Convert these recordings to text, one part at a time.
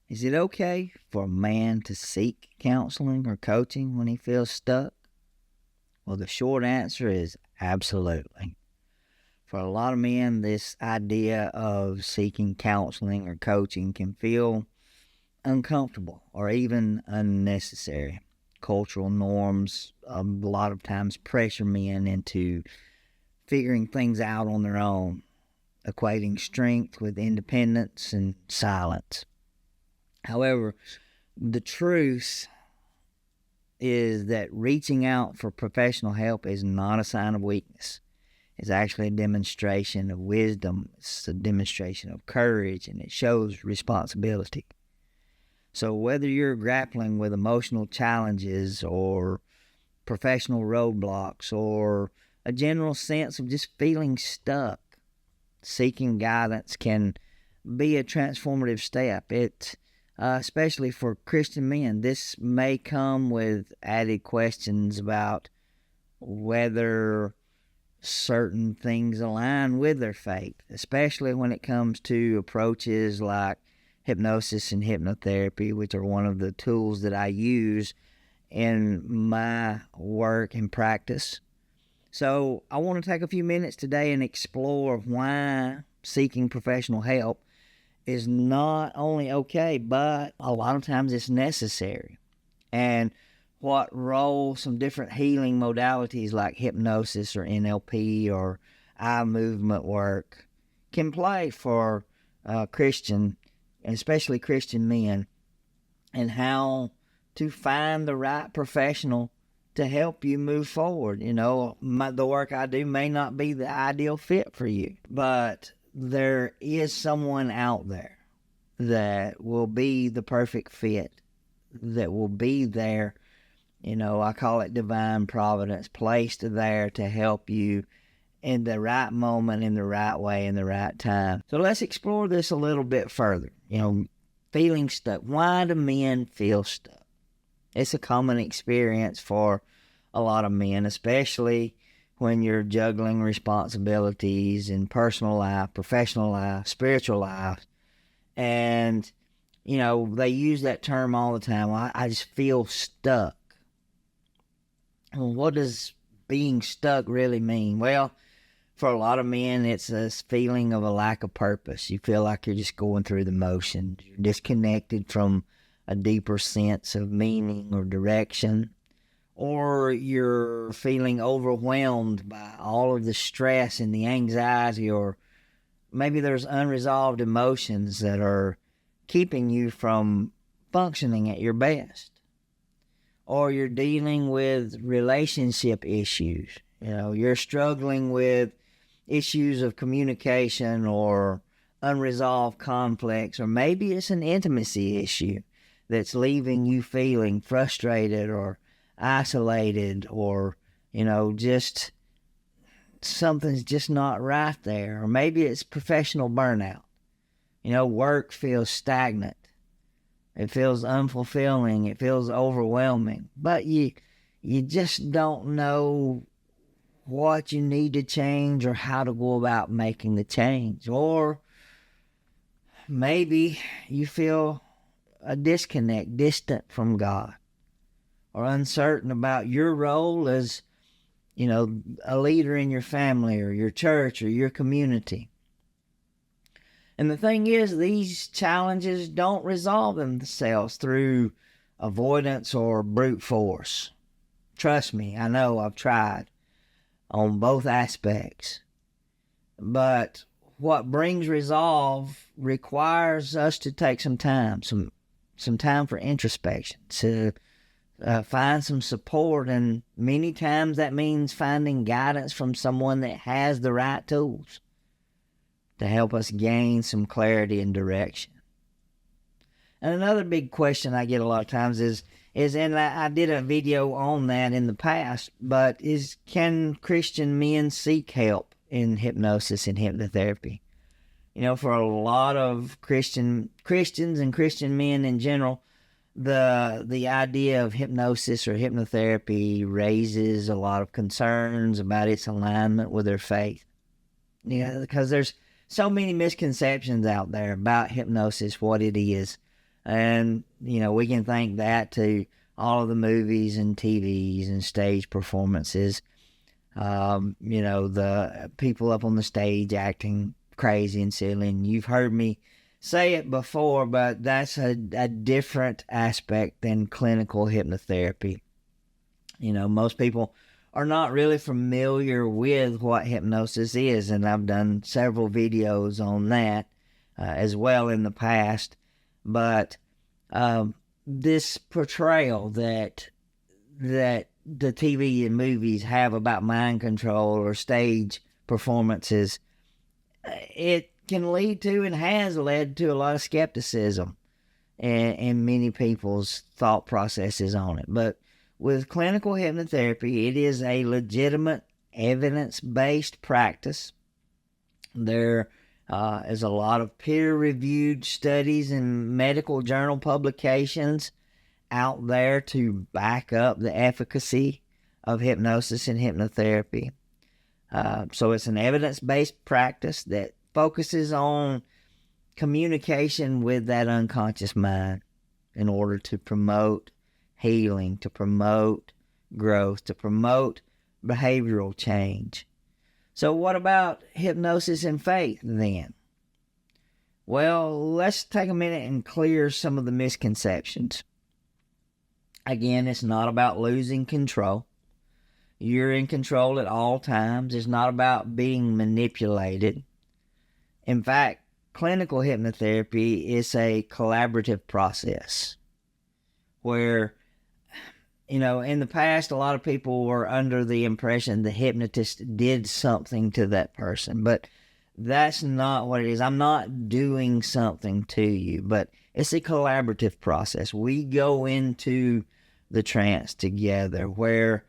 Is it okay for a man to seek counseling or coaching when he feels stuck? Well, the short answer is absolutely. For a lot of men, this idea of seeking counseling or coaching can feel uncomfortable or even unnecessary. Cultural norms a lot of times pressure men into figuring things out on their own, equating strength with independence and silence. However, the truth is that reaching out for professional help is not a sign of weakness. It's actually a demonstration of wisdom. It's a demonstration of courage, and it shows responsibility. So whether you're grappling with emotional challenges or professional roadblocks or a general sense of just feeling stuck, seeking guidance can be a transformative step. Especially for Christian men, this may come with added questions about whether certain things align with their faith, especially when it comes to approaches like hypnosis and hypnotherapy, which are one of the tools that I use in my work and practice. So I want to take a few minutes today and explore why seeking professional help is not only okay, but a lot of times it's necessary. And what role some different healing modalities like hypnosis or NLP or eye movement work can play for Christian, especially Christian men, and how to find the right professional to help you move forward. The work I do may not be the ideal fit for you, but there is someone out there that will be the perfect fit, that will be there. I call it divine providence, placed there to help you in the right moment, in the right way, in the right time. So let's explore this a little bit further. Feeling stuck. Why do men feel stuck? It's a common experience for a lot of men, especially when you're juggling responsibilities in personal life, professional life, spiritual life. And, they use that term all the time. I just feel stuck. Well, what does being stuck really mean? Well, for a lot of men, it's this feeling of a lack of purpose. You feel like you're just going through the motions. You're disconnected from a deeper sense of meaning or direction. Or you're feeling overwhelmed by all of the stress and the anxiety, or maybe there's unresolved emotions that are keeping you from functioning at your best. Or you're dealing with relationship issues. You're struggling with issues of communication or unresolved conflicts, or maybe it's an intimacy issue that's leaving you feeling frustrated or isolated, or just something's just not right there. Or maybe it's professional burnout. Work feels stagnant, it feels unfulfilling, it feels overwhelming, but you just don't know what you need to change or how to go about making the change. Or maybe you feel a disconnect, distant from God, or uncertain about your role as, a leader in your family or your church or your community. And the thing is, these challenges don't resolve themselves through avoidance or brute force. Trust me, I know, I've tried on both aspects. But what brings resolve requires us to take some time, some time for introspection, to find some support, and many times that means finding guidance from someone that has the right tools to help us gain some clarity and direction. And another big question I get a lot of times is and I did a video on that in the past, but can Christian men seek help in hypnosis and hypnotherapy? For a lot of Christians and Christian men in general, the idea of hypnosis or hypnotherapy raises a lot of concerns about its alignment with their faith. Because there's so many misconceptions out there about hypnosis, what it is, And, we can thank that to all of the movies and TVs and stage performances. The people up on the stage acting crazy and silly. And you've heard me say it before, but that's a different aspect than clinical hypnotherapy. Most people are not really familiar with what hypnosis is, and I've done several videos on that as well in the past. But this portrayal that the TV and movies have about mind control or stage performances, it can lead to and has led to a lot of skepticism in many people's thought processes on it. But with clinical hypnotherapy, it is a legitimate, evidence-based practice. There is a lot of peer-reviewed studies and medical journal publications out there to back up the efficacy of hypnosis and hypnotherapy. So it's an evidence-based practice that focuses on communication with that unconscious mind in order to promote healing, to promote growth, to promote behavioral change. So what about hypnosis and faith then? Well, let's take a minute and clear some of the misconceptions. Again, it's not about losing control. You're in control at all times. It's not about being manipulated. In fact, clinical hypnotherapy is a collaborative process where, in the past, a lot of people were under the impression the hypnotist did something to that person, but that's not what it is. I'm not doing something to you, but it's a collaborative process. We go into the trance together where,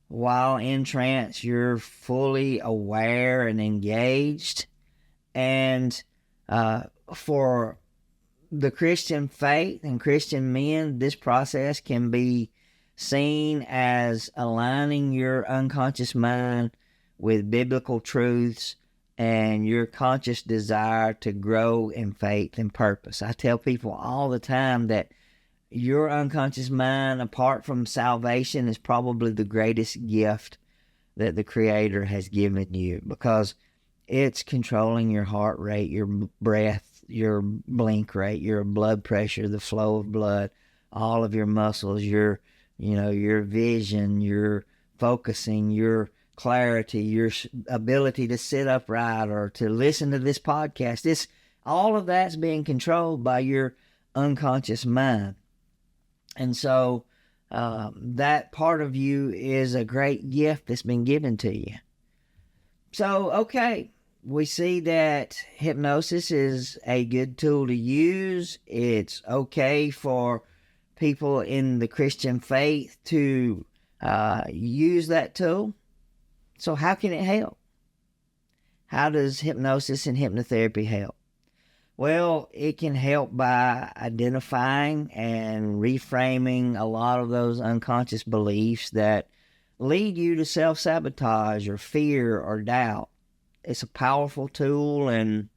while in trance, you're fully aware and engaged. And for the Christian faith and Christian men, this process can be seen as aligning your unconscious mind with biblical truths and your conscious desire to grow in faith and purpose. I tell people all the time that your unconscious mind, apart from salvation, is probably the greatest gift that the Creator has given you, because it's controlling your heart rate, your breath, your blink rate, your blood pressure, the flow of blood, all of your muscles, your vision, your focusing, your clarity, your ability to sit upright or to listen to this podcast. All of that's being controlled by your unconscious mind. And so that part of you is a great gift that's been given to you. So, okay, we see that hypnosis is a good tool to use. It's okay for people in the Christian faith to use that tool. So how can it help? How does hypnosis and hypnotherapy help? Well, it can help by identifying and reframing a lot of those unconscious beliefs that lead you to self-sabotage or fear or doubt. It's a powerful tool in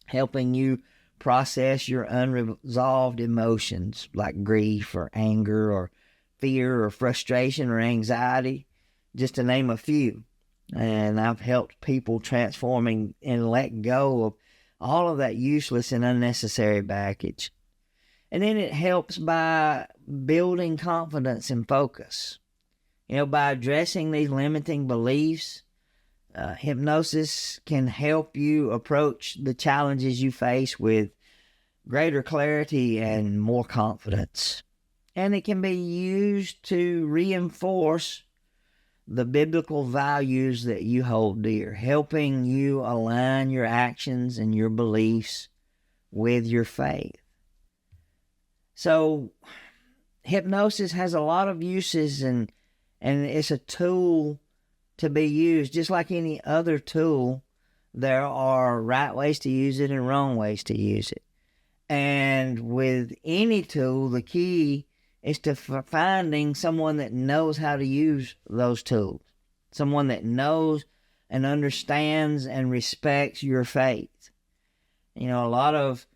helping you process your unresolved emotions like grief or anger or fear or frustration or anxiety, just to name a few. And I've helped people transforming and let go of all of that useless and unnecessary baggage. And then it helps by building confidence and focus. By addressing these limiting beliefs, hypnosis can help you approach the challenges you face with greater clarity and more confidence. And it can be used to reinforce the biblical values that you hold dear, helping you align your actions and your beliefs with your faith. So hypnosis has a lot of uses, and it's a tool to be used. Just like any other tool, there are right ways to use it and wrong ways to use it. And with any tool, the key is to finding someone that knows how to use those tools, someone that knows and understands and respects your faith. A lot of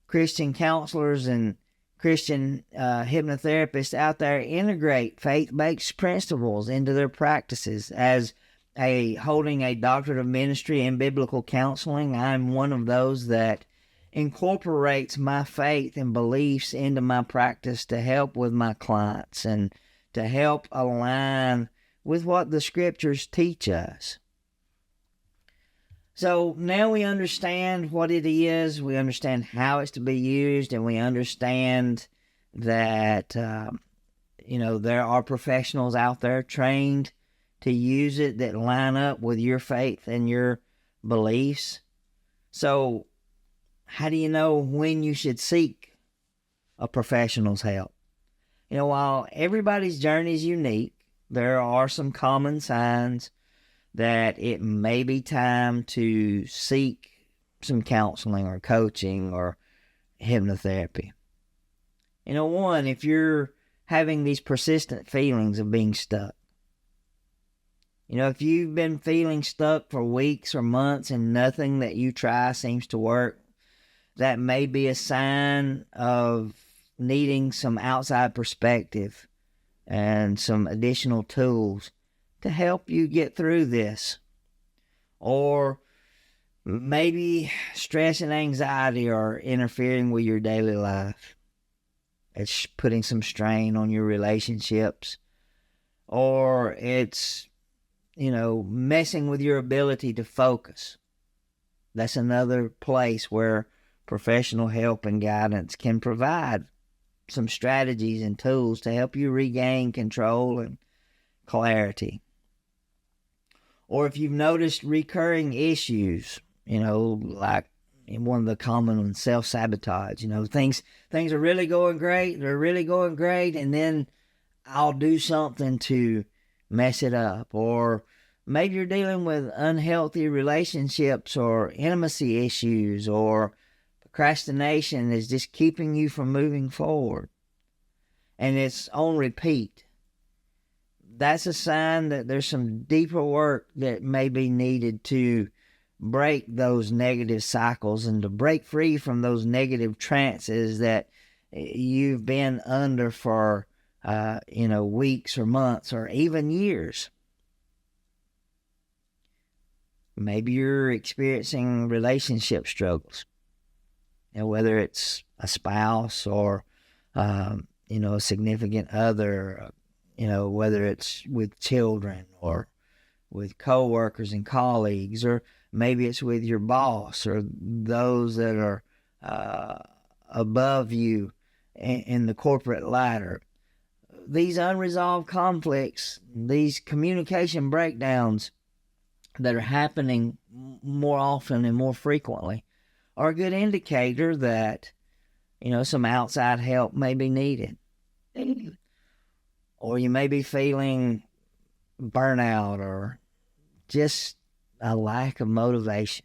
Christian counselors and Christian hypnotherapists out there integrate faith-based principles into their practices as holding a doctorate of ministry in biblical counseling. I'm one of those that incorporates my faith and beliefs into my practice to help with my clients and to help align with what the scriptures teach us. So now we understand what it is, we understand how it's to be used, and we understand that, there are professionals out there trained to use it that line up with your faith and your beliefs. So how do you know when you should seek a professional's help? While everybody's journey is unique, there are some common signs that it may be time to seek some counseling or coaching or hypnotherapy. One, if you're having these persistent feelings of being stuck. If you've been feeling stuck for weeks or months and nothing that you try seems to work, that may be a sign of needing some outside perspective and some additional tools to help you get through this. Or maybe stress and anxiety are interfering with your daily life. It's putting some strain on your relationships. Or it's, messing with your ability to focus. That's another place where professional help and guidance can provide some strategies and tools to help you regain control and clarity. Or if you've noticed recurring issues, like one of the common ones, self-sabotage. Things are really going great, and then I'll do something to mess it up. Or maybe you're dealing with unhealthy relationships or intimacy issues, or procrastination is just keeping you from moving forward, and it's on repeat. That's a sign that there's some deeper work that may be needed to break those negative cycles and to break free from those negative trances that you've been under for, weeks or months or even years. Maybe you're experiencing relationship struggles, whether it's a spouse or, a significant other, whether it's with children or with coworkers and colleagues, or maybe it's with your boss or those that are above you in the corporate ladder. These unresolved conflicts, these communication breakdowns that are happening more often and more frequently are a good indicator that, some outside help may be needed. Or you may be feeling burnout or just a lack of motivation.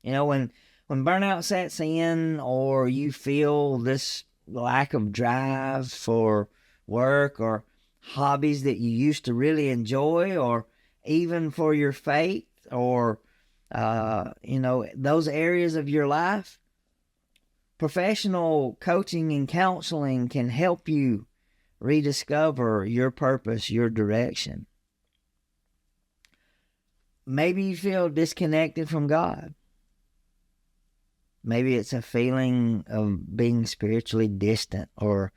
When burnout sets in, or you feel this lack of drive for work or hobbies that you used to really enjoy, or even for your faith, or those areas of your life, professional coaching and counseling can help you rediscover your purpose, your direction. Maybe you feel disconnected from God. Maybe it's a feeling of being spiritually distant or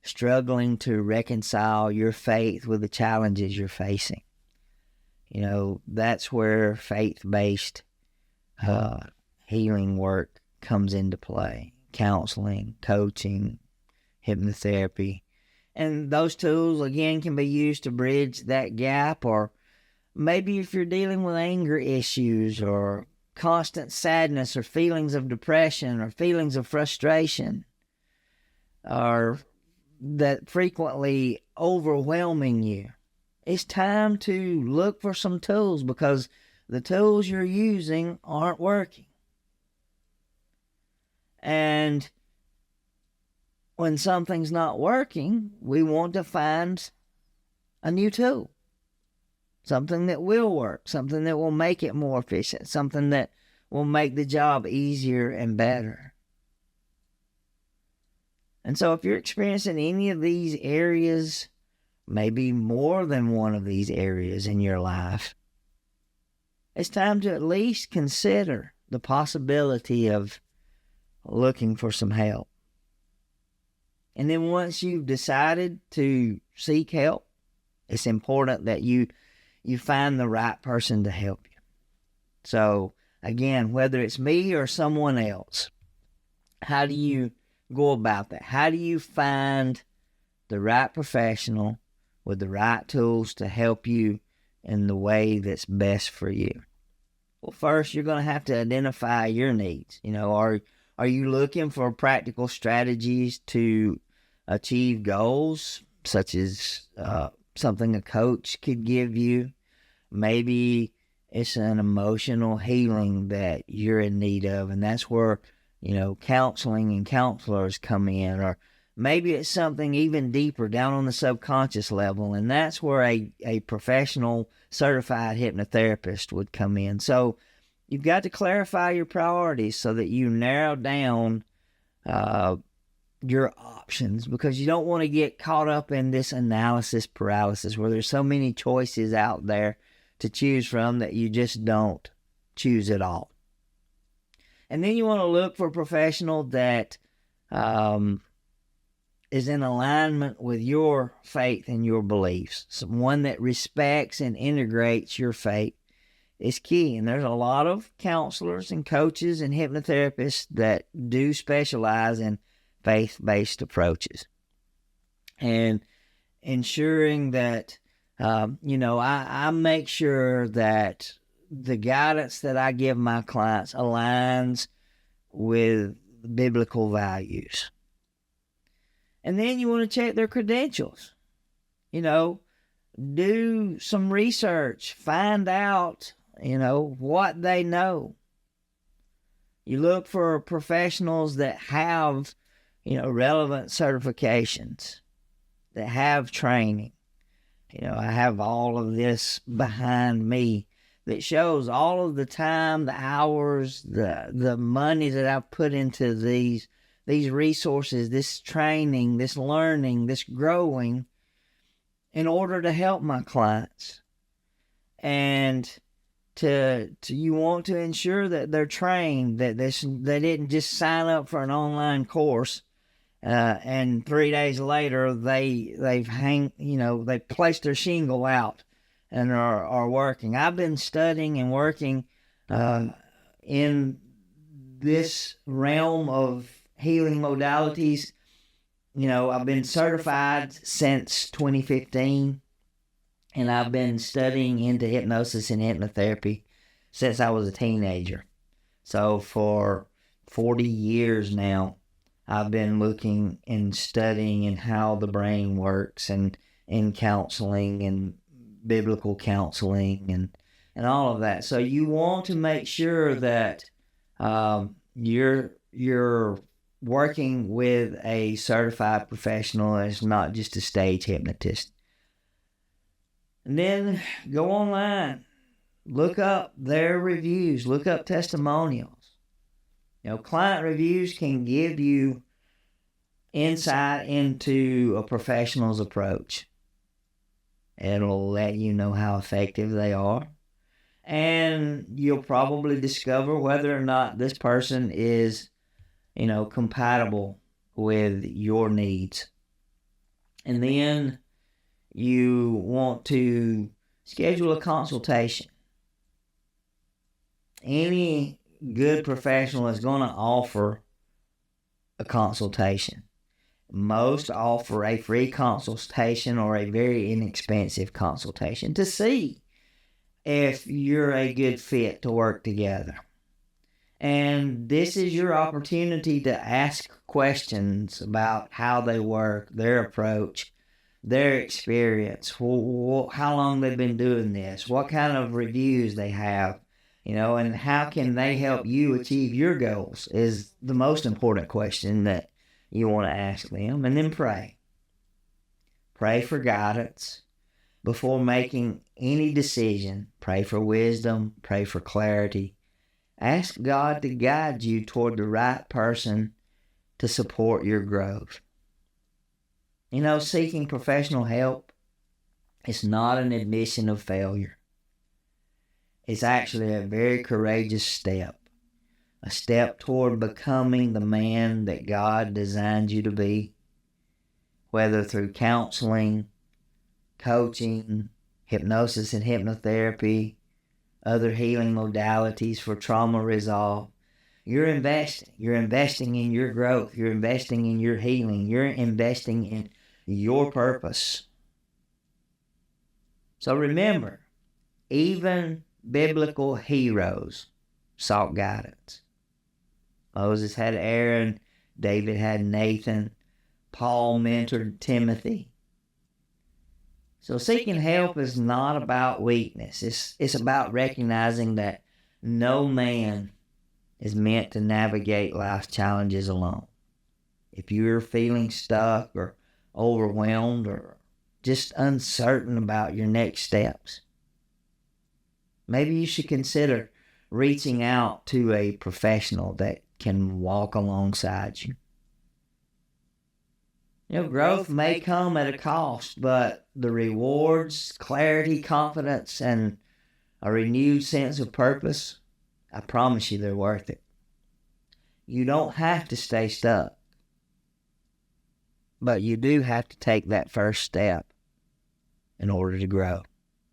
struggling to reconcile your faith with the challenges you're facing. That's where faith-based healing work comes into play. Counseling, coaching, hypnotherapy. And those tools, again, can be used to bridge that gap. Or maybe if you're dealing with anger issues or constant sadness or feelings of depression or feelings of frustration, or that frequently overwhelming you, it's time to look for some tools, because the tools you're using aren't working. And when something's not working, we want to find a new tool. Something that will work, something that will make it more efficient, something that will make the job easier and better. And so if you're experiencing any of these areas, maybe more than one of these areas in your life, it's time to at least consider the possibility of looking for some help. And then once you've decided to seek help, it's important that you find the right person to help you. So again, whether it's me or someone else, how do you go about that? How do you find the right professional with the right tools to help you in the way that's best for you? Well, first, you're going to have to identify your needs. Are you looking for practical strategies to achieve goals, such as something a coach could give you? Maybe it's an emotional healing that you're in need of, and that's where, counseling and counselors come in. Or maybe it's something even deeper down on the subconscious level, and that's where a professional certified hypnotherapist would come in. So you've got to clarify your priorities so that you narrow down your options, because you don't want to get caught up in this analysis paralysis where there's so many choices out there to choose from that you just don't choose at all. And then you want to look for a professional that is in alignment with your faith and your beliefs. Someone that respects and integrates your faith is key. And there's a lot of counselors and coaches and hypnotherapists that do specialize in faith-based approaches. And ensuring that, I make sure that the guidance that I give my clients aligns with biblical values. And then you want to check their credentials. Do some research, find out, what they know. You look for professionals that have, relevant certifications, that have training. I have all of this behind me that shows all of the time, the hours, the money that I've put into these resources, this training, this learning, this growing, in order to help my clients. And you want to ensure that they're trained, that they didn't just sign up for an online course and 3 days later they've placed their shingle out and are working. I've been studying and working in this realm of healing modalities. I've been certified since 2015, and I've been studying into hypnosis and hypnotherapy since I was a teenager. So for 40 years now, I've been looking and studying in how the brain works, and in counseling and biblical counseling and all of that. So you want to make sure that you're working with a certified professional and it's not just a stage hypnotist. And then go online, look up their reviews, look up testimonials. Client reviews can give you insight into a professional's approach. It'll let you know how effective they are. And you'll probably discover whether or not this person is, compatible with your needs. And then you want to schedule a consultation. Any good professional is going to offer a consultation. Most offer a free consultation or a very inexpensive consultation to see if you're a good fit to work together. And this is your opportunity to ask questions about how they work, their approach, their experience, how long they've been doing this, what kind of reviews they have, and how can they help you achieve your goals is the most important question that you want to ask them. And then pray. Pray for guidance. Before making any decision, pray for wisdom, pray for clarity. Ask God to guide you toward the right person to support your growth. Seeking professional help is not an admission of failure. It's actually a very courageous step. A step toward becoming the man that God designed you to be, whether through counseling, coaching, hypnosis and hypnotherapy, other healing modalities for trauma resolve. You're investing. You're investing in your growth. You're investing in your healing. You're investing in your purpose. So remember, even biblical heroes sought guidance. Moses had Aaron, David had Nathan, Paul mentored Timothy. So seeking help is not about weakness. It's about recognizing that no man is meant to navigate life's challenges alone. If you're feeling stuck or overwhelmed or just uncertain about your next steps, maybe you should consider reaching out to a professional that can walk alongside you. Growth may come at a cost, but the rewards, clarity, confidence, and a renewed sense of purpose, I promise you they're worth it. You don't have to stay stuck, but you do have to take that first step in order to grow.